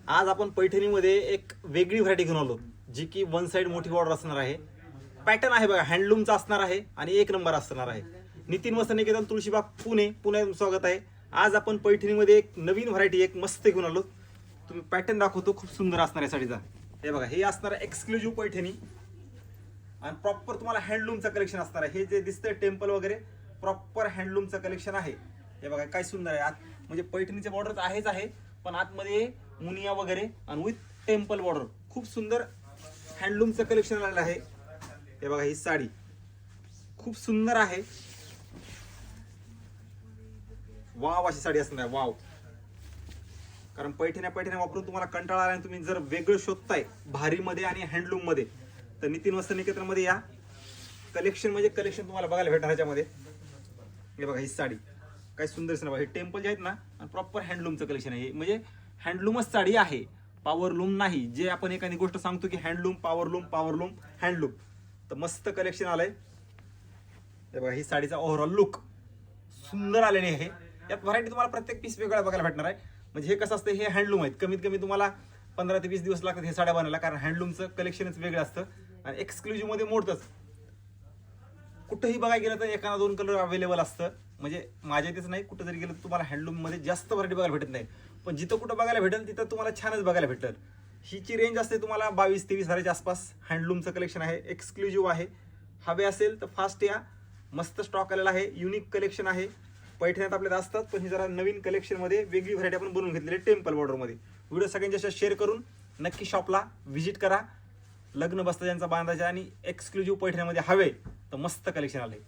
आज आपण पैठणीमध्ये एक वेगळी व्हरायटी घेऊन आलो, जी की वन साइड मोठी बॉर्डर असणार आहे. पॅटर्न आहे बघा, हँडलूमचा असणार आहे आणि एक नंबर असणार आहे. नितीन वस्त्र निकेतन, तुळशीबाग, पुण्यात स्वागत आहे. आज आपण पैठणीमध्ये एक नवीन व्हरायटी एक मस्त घेऊन आलो. तुम्ही पॅटर्न दाखवतो, खूप सुंदर असणार आहे साडीचा. हे बघा, हे असणार आहे एक्सक्लुझिव्ह पैठणी आणि प्रॉपर तुम्हाला हँडलूमचं कलेक्शन असणार आहे. हे जे दिसतंय टेम्पल वगैरे प्रॉपर हँडलूमचं कलेक्शन आहे. हे बघा काय सुंदर आहे. आत म्हणजे पैठणीचे बॉर्डर आहेच आहे, पण आतमध्ये मुनिया वगैरे आणि विथ टेम्पल बॉर्डर खूप सुंदर हँडलूमचं कलेक्शन आलेलं आहे. हे बघा, ही साडी खूप सुंदर आहे. वाव अशी साडी असणार आहे, वाव. कारण पैठण्या वापरून तुम्हाला कंटाळा आला आणि तुम्ही जर वेगळं शोधताय भारीमध्ये आणि हँडलूममध्ये, तर नितीन वस्त्र निकेतनमध्ये या. कलेक्शन म्हणजे कलेक्शन तुम्हाला बघायला भेटणार ह्याच्यामध्ये. हे बघा, ही साडी काय सुंदर आहे ना. हे टेम्पल जे आहेत ना, आणि प्रॉपर हँडलूमचं कलेक्शन आहे. म्हणजे हँडलूमच साडी आहे, पॉवरलूम नाही. जे आपण एखादी गोष्ट सांगतो की हँडलूम पॉवरलूम हँडलूम, तर मस्त कलेक्शन आलंय. हे बघा, ही साडीचा ओव्हरऑल लुक सुंदर आलेली आहे. यात व्हरायटी तुम्हाला प्रत्येक पीस वेगळा बघायला भेटणार आहे. म्हणजे हे कसं असतं, हे हँडलूम आहेत. कमीत कमी तुम्हाला 15 ते 20 दिवस लागतात हे साड्या बनायला, कारण हँडलूमचं कलेक्शनच वेगळं असतं. आणि एक्सक्लुझिव्ह मध्ये मोडतंच. कुठंही बघायला गेलं तर एखादा 2 कलर अवेलेबल असतं. म्हणजे माझ्या इथेच नाही, कुठं जरी गेलं तर तुम्हाला हँडलूममध्ये जास्त व्हरायटी बघायला भेटत नाही. पण जिथं कुठं बघायला भेटेल तिथं तुम्हाला छानच बघायला भेटेल. हिची रेंज असते तुम्हाला 22-23 हजाराच्या आसपास. हँडलूमचं कलेक्शन आहे, एक्सक्लुझिव्ह आहे. हवे असेल तर फास्ट या, मस्त स्टॉक आलेला आहे. युनिक कलेक्शन आहे. पैठण्यात आपल्याला असतात, पण ही जरा नवीन कलेक्शनमध्ये वेगळी व्हरायटी आपण बनवून घेतलेली टेम्पल बॉर्डरमध्ये. व्हिडिओ सगळ्यांच्या शेअर करून नक्की शॉपला व्हिजिट करा. लग्न बसता ज्यांचा बांधायचा आणि एक्सक्लुझिव्ह पैठण्यामध्ये हवे तर मस्त कलेक्शन आलंय.